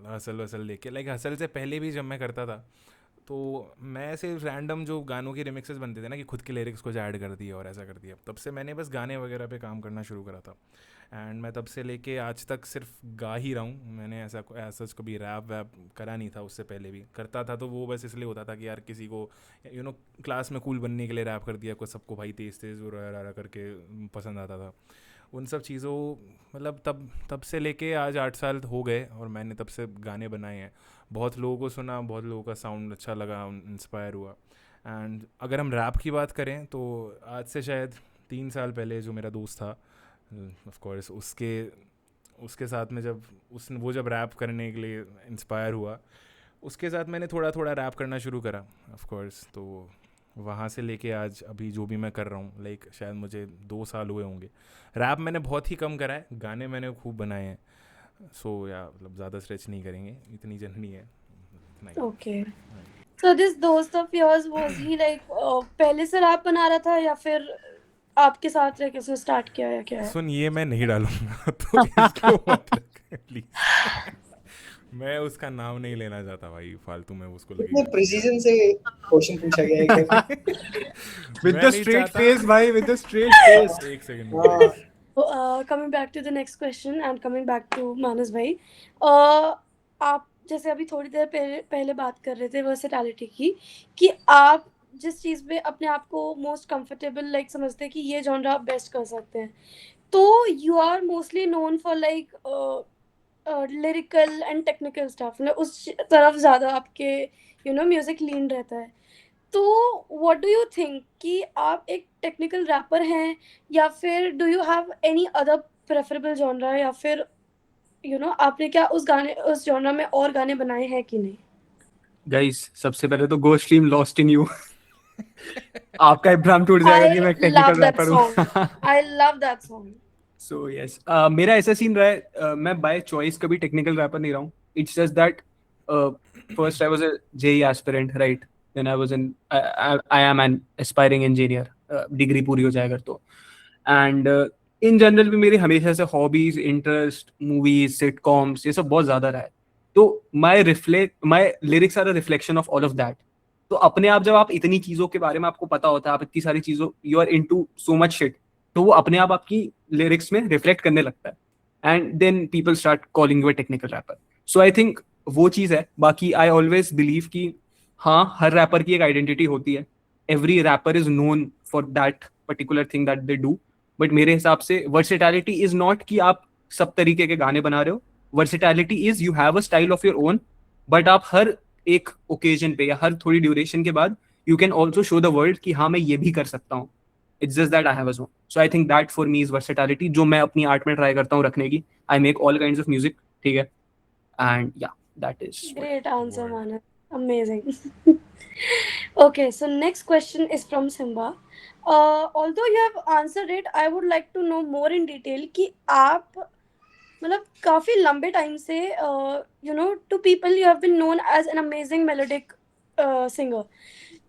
Speaker 3: हसल वसल देख के, लाइक हसल से पहले भी जब मैं करता था तो मैं ऐसे रैंडम जो गानों की रिमिक्सेस बनते थे ना कि खुद के लिरिक्स को ऐड कर दिया और ऐसा कर दिया, तब से मैंने बस गाने वगैरह पे काम करना शुरू करा था। एंड मैं तब से लेके आज तक सिर्फ गा ही रहा हूँ। मैंने ऐसा कभी रैप वैप करा नहीं था, उससे पहले भी करता था तो वो बस इसलिए होता था कि यार किसी को क्लास में कूल बनने के लिए रैप कर दिया, कोई सबको भाई तेज़ तेज़ रा करके पसंद आता था। उन सब चीज़ों मतलब तब से लेके आज 8 साल हो गए और मैंने तब से गाने बनाए हैं। बहुत लोगों को सुना, बहुत लोगों का साउंड अच्छा लगा, इंस्पायर हुआ। एंड अगर हम रैप की बात करें तो आज से शायद 3 साल पहले जो मेरा दोस्त था, ऑफ कोर्स उसके साथ में जब वो जब रैप करने के लिए इंस्पायर हुआ, उसके साथ मैंने थोड़ा थोड़ा रैप करना शुरू करा ऑफ कोर्स। तो वहाँ से लेके आज अभी जो भी मैं कर रहा हूँ, लाइक शायद मुझे 2 साल हुए होंगे। रैप मैंने बहुत ही कम करा है, गाने मैंने खूब बनाए हैं। सो या मतलब ज़्यादा स्ट्रेच नहीं करेंगे, इतनी जर्नी है, इतना ही।
Speaker 1: ओके, सो दिस दोस्त of yours was he like पहले से रैप बना रहा था या फिर आपके साथ रह के उसने स्टार्ट किया या क्या है?
Speaker 3: सुन, ये मैं नहीं डालूंगा तो इसको मत रख प्लीज। मैं उसका नाम नहीं लेना चाहता भाई, फालतू में उसको
Speaker 4: इतने
Speaker 3: लगेगा।
Speaker 4: प्रिसीजन से क्वेश्चन पूछा गया है क्या?
Speaker 2: विद
Speaker 3: मैं
Speaker 2: द
Speaker 3: नहीं
Speaker 2: स्ट्रेट
Speaker 3: चाहता।
Speaker 2: फेस भाई, विद द स्ट्रेट फेस।
Speaker 3: एक सेकंड
Speaker 4: हाँ,
Speaker 1: coming back to the next question and coming back to Manas भाई, आप जैसे अभी थोड़ी देर पहले बात कर रहे थे वर्सेटैलिटी की, कि आप जिस चीज़ में अपने आप को मोस्ट कंफर्टेबल लाइक समझते हैं कि ये जॉनरा आप बेस्ट कर सकते हैं, तो you are mostly known for like lyrical and technical stuff, उस तरफ ज़्यादा आपके म्यूजिक लीन रहता है। तो व्हाट डू यू थिंक कि आप एक टेक्निकल रैपर हैं या फिर do you have any other preferable genre, या फिर आपने क्या उस जॉनरा में और गाने बनाए हैं कि नहीं?
Speaker 2: गाइस, सबसे पहले तो go stream lost in you. आपका भ्रम टूट जाएगा कि मैं
Speaker 1: I love
Speaker 2: technical
Speaker 1: that
Speaker 2: rapper
Speaker 1: song,
Speaker 2: हूँ।
Speaker 1: I love that song.
Speaker 2: So yes, मेरा ऐसा सीन रहा है, मैं बाय चॉइस कभी टेक्निकल रैपर नहीं रहा हूँ। It's just that first I was a JEE aspirant, right? Then I was in I am an aspiring engineer, degree पूरी हो जाएगा तो। एंड इन जनरल भी मेरी हमेशा से हॉबीज, इंटरेस्ट, मूवीज, सिटकॉम्स, ये सब बहुत ज्यादा रहा है। तो my lyrics are a reflection of all of that. तो अपने आप जब आप इतनी चीजों के बारे में आपको पता होता है, आप इतनी सारी चीजों, you are into so much shit, तो वो अपने आप आपकी लिरिक्स में रिफ्लेक्ट करने लगता है। And then people start calling you a technical rapper. So I think वो चीज़ है। बाकी आई ऑलवेज बिलीव कि हाँ, हर रैपर की एक आइडेंटिटी होती है। Every rapper is known for that particular thing that they do. But मेरे हिसाब से वर्सेटैलिटी इज नॉट कि आप सब तरीके के गाने बना रहे हो। Versatility is you have a style of your own, but आप हर एक ओकेजन पे या हर थोड़ी ड्यूरेशन के बाद you can also show the world कि हाँ मैं ये भी कर सकता हूँ. It's just that I have a zone. So I think that for me is versatility जो मैं अपनी art में try करता हूँ रखने की. I make all kinds of music, ठीक है? And yeah, that is what.
Speaker 1: Great answer,
Speaker 3: Word.
Speaker 1: Manas. Amazing. Okay, so next question is from Simba. Although you have answered it, I would like to know more in detail कि आप मतलब काफी लंबे time से you know to people you have been known as an amazing melodic singer.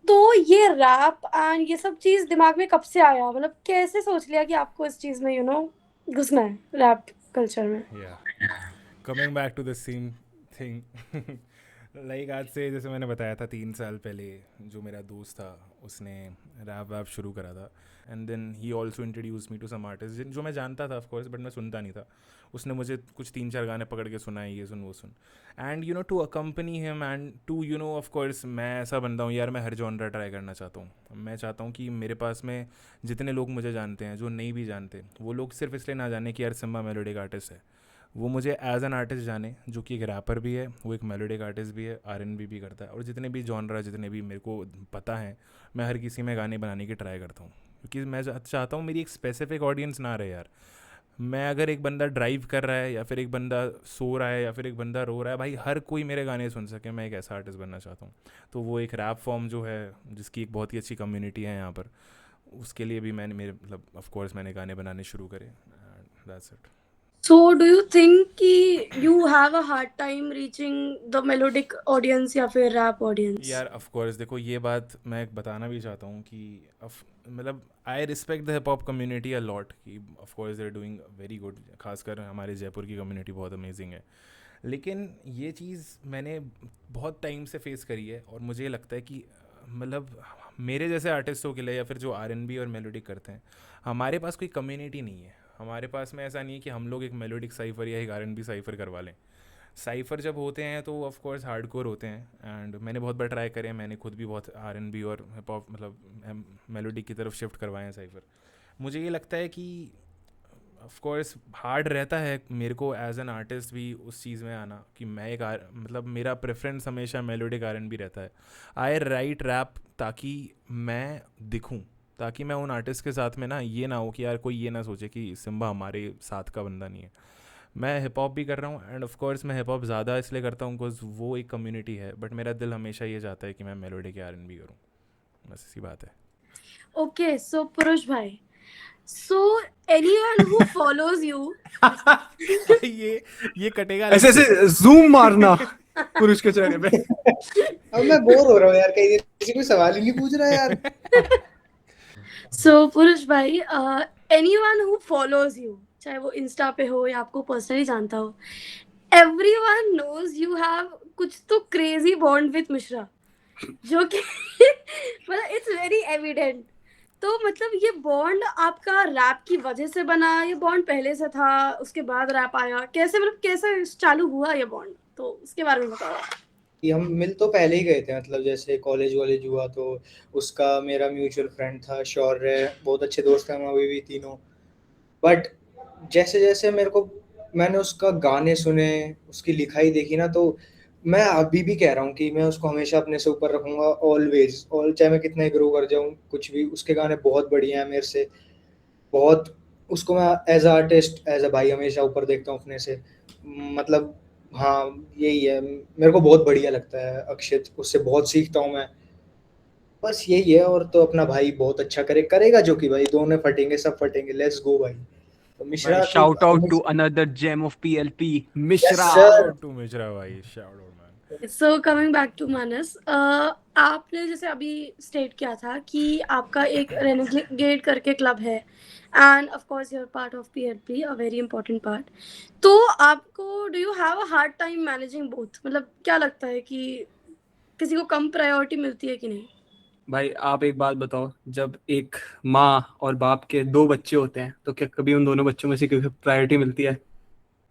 Speaker 1: तो ये rap and ये सब चीज दिमाग में कब से आया, मतलब कैसे सोच लिया कि आपको इस चीज में घुसना है रैप कल्चर में?
Speaker 3: Yeah. Coming back to the same thing. Like आज से जैसे मैंने बताया था 3 साल पहले जो मेरा दोस्त था उसने रैप वैप शुरू करा था. And then he also introduce me to some artist जो मैं जानता था ऑफ कोर्स बट मैं सुनता नहीं था. उसने मुझे कुछ 3-4 गाने पकड़ के सुनाए, ये सुन वो सुन. And to accompany him and to of course मैं ऐसा बंदा हूँ यार, मैं हर जॉनरा ट्राई करना चाहता हूँ. मैं चाहता हूँ कि मेरे पास में जितने लोग मुझे जानते हैं, जो नहीं भी जानते, वो लोग सिर्फ इसलिए ना जाने कि यार सिम्बा मेलोडिक आर्टिस्ट है. वो मुझे एज एन आर्टिस्ट जाने जो कि एक रैपर भी है, वो एक मेलोडिक आर्टिस्ट भी है, R&B भी करता है. और जितने भी जॉनरा जितने भी मेरे को पता है, मैं हर किसी में गाने बनाने की ट्राई करता हूँ. क्योंकि मैं चाहता हूँ मेरी एक स्पेसिफिक ऑडियंस ना रहे यार. मैं अगर एक बंदा ड्राइव कर रहा है या फिर एक बंदा सो रहा है या फिर एक बंदा रो रहा है, भाई हर कोई मेरे गाने सुन सके. मैं एक ऐसा आर्टिस्ट बनना चाहता हूँ. तो वो एक रैप फॉर्म जो है जिसकी एक बहुत ही अच्छी कम्युनिटी है यहाँ पर, उसके लिए भी मैंने मेरे मतलब ऑफ कोर्स मैंने गाने बनाने शुरू करे. That's it.
Speaker 1: So do you think कि you have a hard time reaching the melodic audience या फिर rap audience?
Speaker 3: यार ऑफ कोर्स देखो, ये बात मैं बताना भी चाहता हूँ कि मतलब I respect the hip hop community a lot कि of course they are doing very good. खासकर हमारे जयपुर की कम्युनिटी बहुत अमेजिंग है. लेकिन ये चीज़ मैंने बहुत टाइम से फेस करी है और मुझे लगता है कि मतलब मेरे जैसे आर्टिस्टों के लिए या फिर जो R&B और मेलोडिक करते हैं, हमारे पास कोई कम्युनिटी नहीं है. हमारे पास में ऐसा नहीं है कि हम लोग एक मेलोडिक साइफर या एक R&B साइफर करवा लें. साइफर जब होते हैं तो ऑफ कोर्स हार्डकोर होते हैं. एंड मैंने बहुत बार ट्राई करे, मैंने खुद भी बहुत R&B और हिप हॉप मतलब मेलोडिक की तरफ शिफ्ट करवाए हैं साइफर. मुझे ये लगता है कि ऑफ कोर्स हार्ड रहता है मेरे को एज एन आर्टिस्ट भी उस चीज़ में आना कि मैं एक मतलब मेरा प्रेफरेंस हमेशा मेलोडिक R&B रहता है. आई राइट रैप ताकि मैं दिखूं, ताकि मैं उन आर्टिस्ट के साथ में ना ये ना हो कि यार कोई ये ना सोचे कि सिम्बा हमारे साथ का बंदा नहीं है. मैं हिप हॉप भी कर रहा हूँ एंड ऑफ कोर्स मैं हिप हॉप ज़्यादा इसलिए करता हूँ बिकॉज वो एक कम्युनिटी है. बट मेरा दिल हमेशा ये चाहता है कि मैं मेलोडिक R&B करूँ. बस इसी बात है.
Speaker 1: Okay, so Purush bhai, so anyone who follows you
Speaker 3: ये कटेगा
Speaker 2: ऐसे ऐसे जूम मारना पुरुष के चेहरे पे.
Speaker 4: अब मैं बोर हो रहा हूँ यार, कहीं किसी कोई सवाल ही नहीं पूछ रहा है यार.
Speaker 1: So Purush bhai, anyone who follows you, चाहे वो इंस्टा पे हो या आपको पर्सनली जानता हो, everyone knows you have कुछ तो crazy bond with मिश्रा, जो कि मतलब it's very evident. तो मतलब ये बॉन्ड आपका रैप की वजह से बना, ये बॉन्ड पहले से था उसके बाद रैप आया, कैसे मतलब कैसे चालू हुआ ये बॉन्ड, तो उसके बारे में बताओ.
Speaker 4: कि हम मिल तो पहले ही गए थे, मतलब जैसे कॉलेज वॉलेज हुआ तो उसका मेरा म्यूचुअल फ्रेंड था शौर्य, बहुत अच्छे दोस्त हैं हम अभी भी तीनों. बट जैसे जैसे मैंने उसका गाने सुने, उसकी लिखाई देखी ना, तो मैं अभी भी कह रहा हूँ कि मैं उसको हमेशा अपने से ऊपर रखूंगा ऑलवेज. और चाहे मैं कितना ही ग्रो कर जाऊँ कुछ भी, उसके गाने बहुत बढ़िया हैं मेरे से. बहुत उसको मैं एज आर्टिस्ट एज अ भाई हमेशा ऊपर देखता हूँ अपने से. मतलब हाँ यही है, मेरे को बहुत बढ़िया लगता है अक्षित, उससे बहुत सीखता हूँ मैं. बस यही है. और तो अपना भाई बहुत अच्छा करेगा जो कि भाई दोनों फटेंगे, सब फटेंगे. लेट्स गो भाई. तो मिश्रा
Speaker 2: भाई shout out to another gem of PLP,
Speaker 4: Yes,
Speaker 2: Mishra.
Speaker 4: sir.
Speaker 3: Shout out to Mishra भाई, shout out man.
Speaker 1: So coming back to Manas, आपने जैसे अभी स्टेट किया था कि आपका एक रेनेगेड करके क्लब है and of course you are part of PLP, a very important part. तो आपको do you have a hard time managing both, मतलब क्या लगता है कि किसी को कम प्रायोरिटी मिलती है कि नहीं?
Speaker 2: भाई आप एक बात बताओ, जब एक माँ और बाप के 2 बच्चे होते हैं तो क्या कभी उन दोनों बच्चों में से किसी को प्रायोरिटी मिलती है?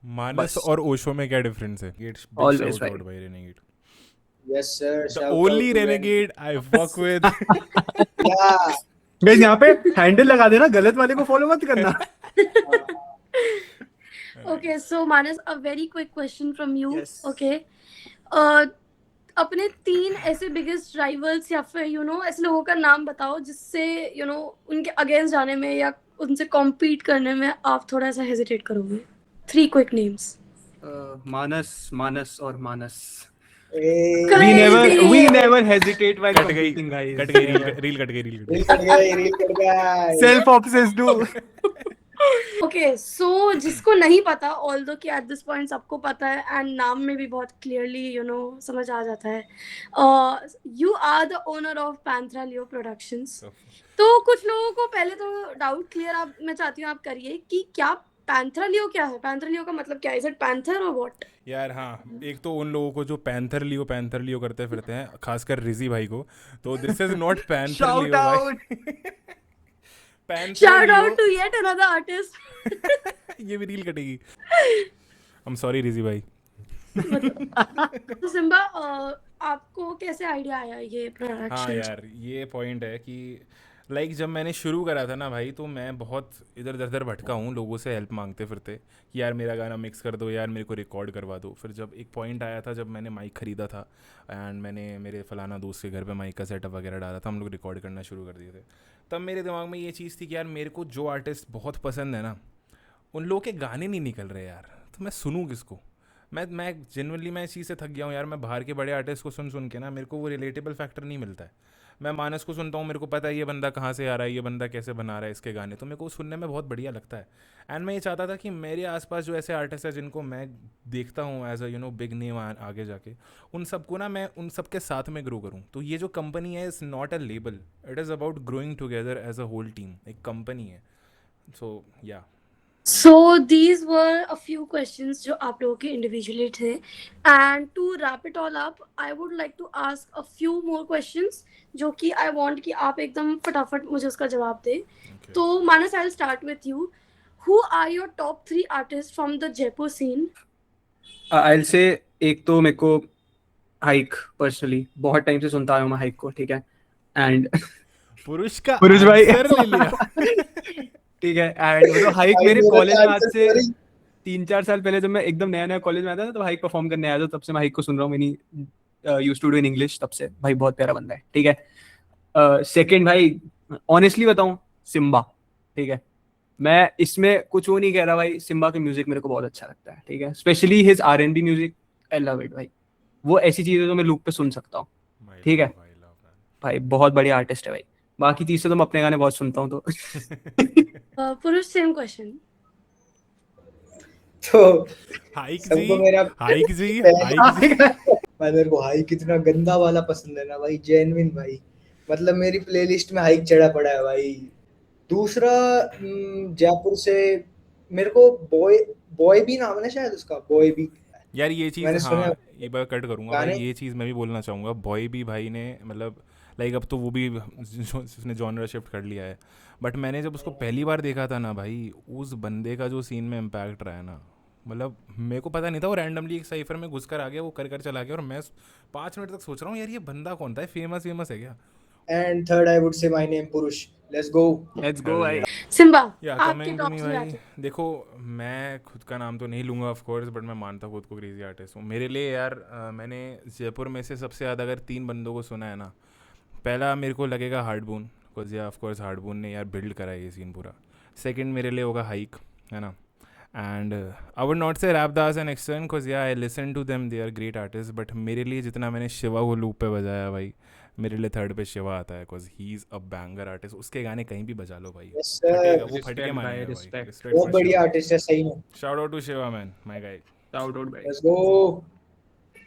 Speaker 3: मानस
Speaker 2: बस
Speaker 3: और ओशो में क्या डिफरेंस है? गेट्स बिग
Speaker 2: Always
Speaker 3: शाउट
Speaker 2: भाई.
Speaker 3: आउट भाई renegade.
Speaker 4: Yes sir.
Speaker 3: The only renegade I fuck with.
Speaker 2: Guys यहाँ पे हैंडल लगा देना, गलत वाले को फॉलो मत करना.
Speaker 1: Okay, so Manas, a very quick question from you.
Speaker 2: Yes.
Speaker 1: Okay, अपने 3 ऐसे बिगेस्ट राइवल्स या फिर ऐसे लोगों का नाम बताओ जिससे उनके अगेंस्ट जाने में या उनसे कॉम्पीट करने में आप थोड़ा सा हेजिटेट करोगे. 3 क्विक नेम्स.
Speaker 2: मानस मानस और मानस.
Speaker 4: ए,
Speaker 1: Crazy.
Speaker 2: We never hesitate while
Speaker 3: cut गई
Speaker 2: competing, guys.
Speaker 3: कट गई रील कट गई
Speaker 4: रील कट गई, रील कट गई.
Speaker 2: Self obsessed do.
Speaker 1: ओके, सो जिसको नहीं पता, ऑल्दो कि एट दिस पॉइंट सबको पता है एंड नाम में भी बहुत क्लियरली समझ आ जाता है. You are the owner of Panthera Leo Productions. तो कुछ लोगों को पहले तो डाउट क्लियर आप मैं चाहती हूँ आप करिए कि क्या पैंथरा लियो क्या है. पैंथरा लियो का मतलब क्या है? इज इट पैंथर और व्हाट?
Speaker 3: यार हाँ, एक तो उन लोगों को जो पैंथर लियो करते फिरते हैं, खासकर रिजी भाई को, तो this is not panther
Speaker 2: Shout
Speaker 3: Leo
Speaker 2: out.
Speaker 3: भाई. Panther
Speaker 1: shout out
Speaker 3: Leo,
Speaker 1: to yet another artist.
Speaker 3: ये भी रील कटेगी. आई एम सॉरी रिजी भाई.
Speaker 1: तो सिम्बा, आपको कैसे आइडिया आया ये
Speaker 3: हाँ
Speaker 1: प्रोडक्शन?
Speaker 3: यार, ये पॉइंट है कि लाइक जब मैंने शुरू करा था ना भाई, तो मैं बहुत इधर उधर भटका हूँ लोगों से हेल्प मांगते फिरते कि यार मेरा गाना मिक्स कर दो, यार मेरे को रिकॉर्ड करवा दो. फिर जब एक पॉइंट आया था जब मैंने माइक ख़रीदा था एंड मैंने मेरे फलाना दोस्त के घर पे माइक का सेटअप वगैरह डाला था, हम लोग रिकॉर्ड करना शुरू कर दिए थे. तब मेरे दिमाग में ये चीज़ थी कि यार मेरे को जो आर्टिस्ट बहुत पसंद है ना, उन लोगों के गाने नहीं निकल रहे यार, तो मैं सुनूँ किसको. मैं जेनुअनली मैं इस चीज़ से थक गया हूँ यार. मैं बाहर के बड़े आर्टिस्ट को सुन के ना, मेरे को वो रिलेटेबल फैक्टर नहीं मिलता है. मैं मानस को सुनता हूँ, मेरे को पता है ये बंदा कहाँ से आ रहा है, ये बंदा कैसे बना रहा है इसके गाने, तो मेरे को सुनने में बहुत बढ़िया लगता है. एंड मैं ये चाहता था कि मेरे आसपास जो ऐसे आर्टिस्ट हैं जिनको मैं देखता हूँ एज अ बिग नेम आगे जाके, उन सबको ना मैं उन सबके साथ में ग्रो करूँ. तो ये जो कंपनी है, is not a label, it is about growing together as a whole team. एक कंपनी है. सो या
Speaker 1: So these were a few questions जो आप लोगों के individually थे. And to wrap it all up, I would like to ask a few more questions जो कि I want कि आप एकदम फटाफट मुझे उसका जवाब दें. तो मानस, I'll start with you. Who are your top 3 artists from the Jaipur scene?
Speaker 2: I'll say एक तो मेरे को हाइक पर्सनली बहुत टाइम से सुनता आया हूँ मैं हाइक को, ठीक है. एंड
Speaker 3: पुरुष का
Speaker 2: पुरुष भाई
Speaker 3: आंसर ले लिया.
Speaker 2: ठीक है. एंड वो तो हाइक
Speaker 4: भाई
Speaker 2: मेरे
Speaker 4: मेरा
Speaker 2: कॉलेज में
Speaker 4: तो
Speaker 2: आज
Speaker 4: answer
Speaker 2: से
Speaker 4: sorry.
Speaker 2: 3-4 साल पहले, जब मैं एकदम नया नया कॉलेज में आया था ना, तो हाइक परफॉर्म करने आया था. तब से मैं हाइक को सुन रहा हूँ. मैंने used to do in English. तब से भाई बहुत प्यारा बंदा है, ठीक है. सेकंड भाई, ऑनेस्टली बताऊं, सिम्बा, ठीक है. मैं इसमें कुछ वो नहीं कह रहा भाई. सिम्बा के म्यूजिक मेरे को बहुत अच्छा लगता है, ठीक है. Specially his R&B music, I love it भाई. वो ऐसी चीजें तो मैं लूप पे सुन सकता हूँ, ठीक है. भाई बहुत बढ़िया आर्टिस्ट है भाई. बाकी चीज से तो मैं अपने गाने बहुत सुनता हूँ तो
Speaker 1: पुरुष, same question.
Speaker 4: तो
Speaker 3: हाइक
Speaker 4: सबको
Speaker 3: जी,
Speaker 4: मेरा
Speaker 3: हाइक जी, हाइक जी.
Speaker 4: भाई मेरे को हाइक कितना गंदा वाला पसंद है ना भाई, जेन्युइन भाई. मतलब मेरी प्लेलिस्ट में हाइक चढ़ा पड़ा है भाई. दूसरा जयपुर से मेरे को बॉय भी नाम है ना शायद उसका, बॉय भी.
Speaker 3: यार ये चीज़,
Speaker 4: मैंने सुना
Speaker 3: हाँ,
Speaker 4: है
Speaker 3: ये बार कट करूँगा भाई.
Speaker 4: गाने.
Speaker 3: ये चीज़ मैं भी बोलना चाहूँगा. बॉय भी भाई ने मतलब लाइक अब तो वो भी उसने जॉनर शिफ्ट कर लिया है, बट मैंने जब उसको पहली बार देखा था ना भाई, उस बंदे का जो सीन में इम्पैक्ट रहा है ना, मतलब मेरे को पता नहीं था. वो रैंडमली एक साइफर में घुस कर आ गया, वो कर चला गया, और मैं 5 मिनट तक सोच रहा हूँ यार ये बंदा कौन था, फेमस है क्या.
Speaker 4: And third I would say my name Purush. Let's go.
Speaker 2: Let's go भाई.
Speaker 1: सिम्बा,
Speaker 3: या
Speaker 1: आपके
Speaker 3: कमिंग टू
Speaker 1: top
Speaker 3: मी
Speaker 1: 3
Speaker 3: भाई,
Speaker 1: artists.
Speaker 3: देखो मैं खुद का नाम तो नहीं लूँगा ऑफ कोर्स, बट मैं मानता खुद को क्रेजी आर्टिस्ट हूँ. मेरे लिए यार मैंने जयपुर में से सबसे ज़्यादा अगर 3 बंदों को सुना है ना, पहला मेरे को लगेगा हार्डबून, बिकॉज या ऑफ कोर्स हार्डबून ने यार बिल्ड करा है ये सीन पूरा. सेकंड मेरे लिए होगा हाइक, है ना. एंड आई वुड नॉट से रैपदास एंड एक्सटर्न, because yeah I listen to them, they are great artist. But मेरे लिए जितना मैंने शिवा को लूप पे बजाया भाई, मेरे लिए थर्ड पे शिवा आता है, because he is a banger artist. उसके गाने कहीं भी बजा लो भाई,
Speaker 4: Yes, sir.
Speaker 3: फटेगा, वो
Speaker 2: Respect
Speaker 3: फट के
Speaker 2: भाई,
Speaker 3: मानेगा भाई.
Speaker 2: respect.
Speaker 3: Respect
Speaker 4: बहुत
Speaker 3: for
Speaker 4: बढ़िया
Speaker 3: Shiva.
Speaker 4: आर्टिस्ट है सही में.
Speaker 3: Shout out to Shiva man, my guy.
Speaker 2: Shout out भाई.
Speaker 4: Let's go.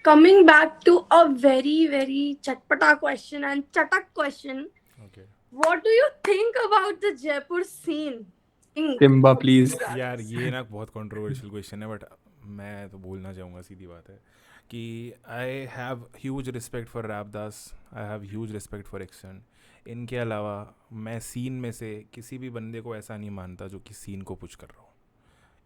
Speaker 1: Coming back to a very very chatpata question and chatak question.
Speaker 3: Okay.
Speaker 1: What do you think about the Jaipur scene?
Speaker 2: Simba please.
Speaker 3: यार ये ना बहुत controversial question है, but मैं तो बोलना चाहूँगा, सीधी बात है कि I have huge respect for रैपदास, I have huge respect for action. इनके अलावा मैं सीन में से किसी भी बंदे को ऐसा नहीं मानता जो कि सीन को पुश कर रहा हो.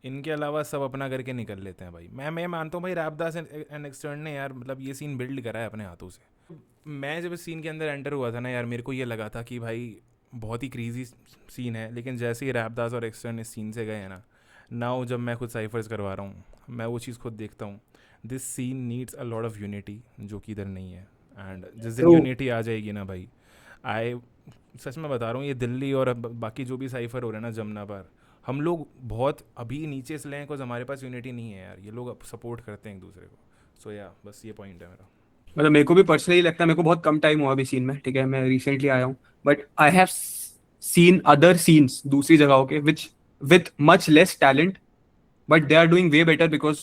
Speaker 3: इनके अलावा सब अपना करके निकल लेते हैं भाई. मैं मानता हूँ भाई रैपदास एंड एक्सटर्न ने यार मतलब ये सीन बिल्ड करा है अपने हाथों से. मैं जब इस सीन के अंदर एंटर हुआ था ना यार, मेरे को ये लगा था कि भाई बहुत ही क्रेजी सीन है, लेकिन जैसे ही रैपदास और एक्सटर्न इस सीन से गए हैं ना, नाउ जब मैं खुद साइफर्स करवा रहा हूँ, मैं वो चीज़ खुद देखता हूँ, this scene needs a lot of unity, जो कि इधर नहीं है. एंड जिस दिन
Speaker 4: True.
Speaker 3: यूनिटी आ जाएगी ना भाई, आई सच में बता रहा हूँ, ये दिल्ली और बाकी जो भी साइफर हो रहे हैं ना जमुना पर, हम लोग बहुत अभी नीचे से लें, बिकॉज हमारे पास यूनिटी नहीं है यार. ये लोग अब सपोर्ट करते हैं एक दूसरे को. सो या बस ये पॉइंट है मेरा.
Speaker 2: मतलब मेरे को भी पर्सनली लगता है, मेरे को बहुत कम टाइम हुआ अभी सीन में, ठीक है, मैं रिसेंटली आया हूँ, but I have seen other scenes दूसरी जगहों के which with much less talent, but they are doing way better because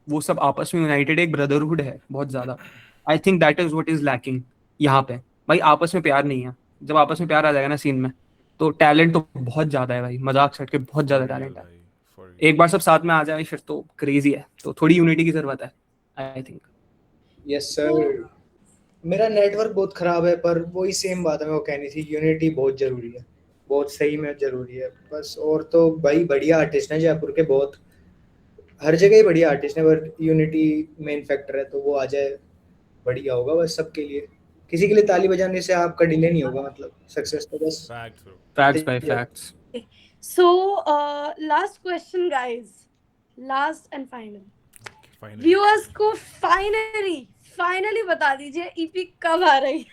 Speaker 2: वो सब आपस में यूनाइटेड, एक ब्रदरहुड है बहुत ज्यादा. I think that is what is lacking यहाँ पे भाई. आपस में प्यार नहीं है. जब आपस में प्यार आ जाएगा ना सीन में, तो टैलेंट तो बहुत ज्यादा है भाई, मजाक छट के बहुत ज्यादा टैलेंट है. एक बार सब साथ में आ जाए फिर तो क्रेजी है. तो थोड़ी यूनिटी की जरूरत है आई थिंक.
Speaker 4: Yes sir. मेरा नेटवर्क बहुत खराब है, पर वही सेम बात है, मैं वो कहनी थी, यूनिटी बहुत जरूरी है, बहुत सही में जरूरी है बस. और तो भाई बढ़िया आर्टिस्ट हैं जयपुर के, बहुत हर जगह ही बढ़िया आर्टिस्ट हैं, पर यूनिटी मेन फैक्टर है, तो वो आ जाए बढ़िया होगा बस सबके लिए. किसी के लिए ताली बजाने से आपका डिले नहीं होगा, मतलब सक्सेस तो बस.
Speaker 3: Facts bro.
Speaker 2: Facts by facts.
Speaker 1: So, last question, guys. Last and final.
Speaker 3: Finally
Speaker 1: Viewers को finally बता दीजिए EP कब आ रही है.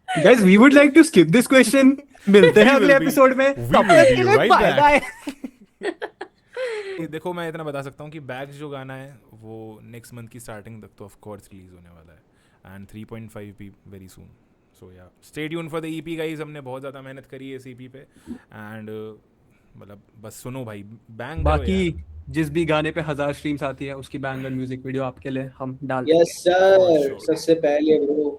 Speaker 2: Guys, we would like to skip this question. मिलते हैं
Speaker 3: We
Speaker 2: अगले
Speaker 3: will be-
Speaker 2: एपिसोड में.
Speaker 3: we
Speaker 2: तब
Speaker 3: will
Speaker 2: तक
Speaker 3: be
Speaker 2: के लिए
Speaker 3: right
Speaker 2: बाय
Speaker 3: back.
Speaker 2: बाय.
Speaker 3: देखो मैं इतना बता सकता हूँ कि बैग्स जो गाना है वो नेक्स्ट मंथ की स्टार्टिंग तक तो ऑफ कोर्स रिलीज होने वाला है, एंड 3.5 भी very soon. So yeah stay tuned for the EP guys. हमने बहुत ज़्यादा मेहनत करी है इस ईपी पे, एंड मतलब बस सुनो भाई, बैंग.
Speaker 2: बाकी जिस भी गाने पे 1000 स्ट्रीम्स आती है उसकी बैंगर म्यूजिक वीडियो आपके लिए हम डाल
Speaker 4: यस सर. सबसे पहले bro.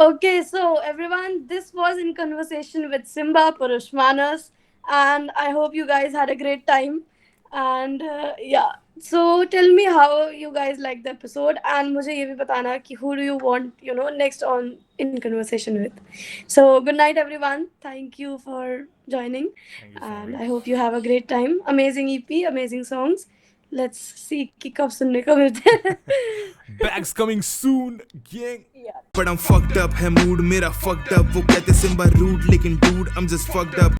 Speaker 1: Okay, so everyone, this was In Conversation with Simba, Purush, Manas, and I hope you guys had a great time. And yeah, so tell me how you guys liked the episode, and मुझे ये भी बताना कि who do you want, next on In Conversation with. So good night, everyone. Thank you for joining, and I hope you have a great time. Amazing EP, amazing songs. Let's see कि कब सुनने को मिलते हैं.
Speaker 3: Bags coming soon gang.
Speaker 5: But I'm fucked up, है mood मेरा fucked up. वो कहते सिम्बा rude, लेकिन dude I'm just fucked up.